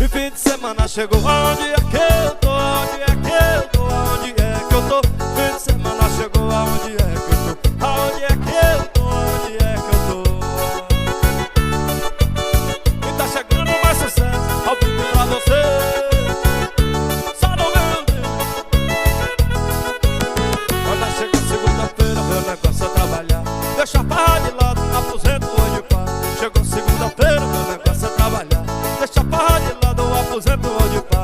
E fim de semana chegou, aonde é que eu tô? Aonde é que eu tô? Aonde é que eu tô? Fim de semana chegou, aonde é que eu tô? Aonde é que eu tô? Aonde é que eu tô? E tá chegando mais sucesso ao vivo pra você, só no meu Deus. Quando chega segunda-feira, meu negócio é trabalhar. Deixa a farra de lado, aposento hoje pá. Chegou segunda-feira, meu negócio é trabalhar. Deixa a farra de lado, aposento hoje pá.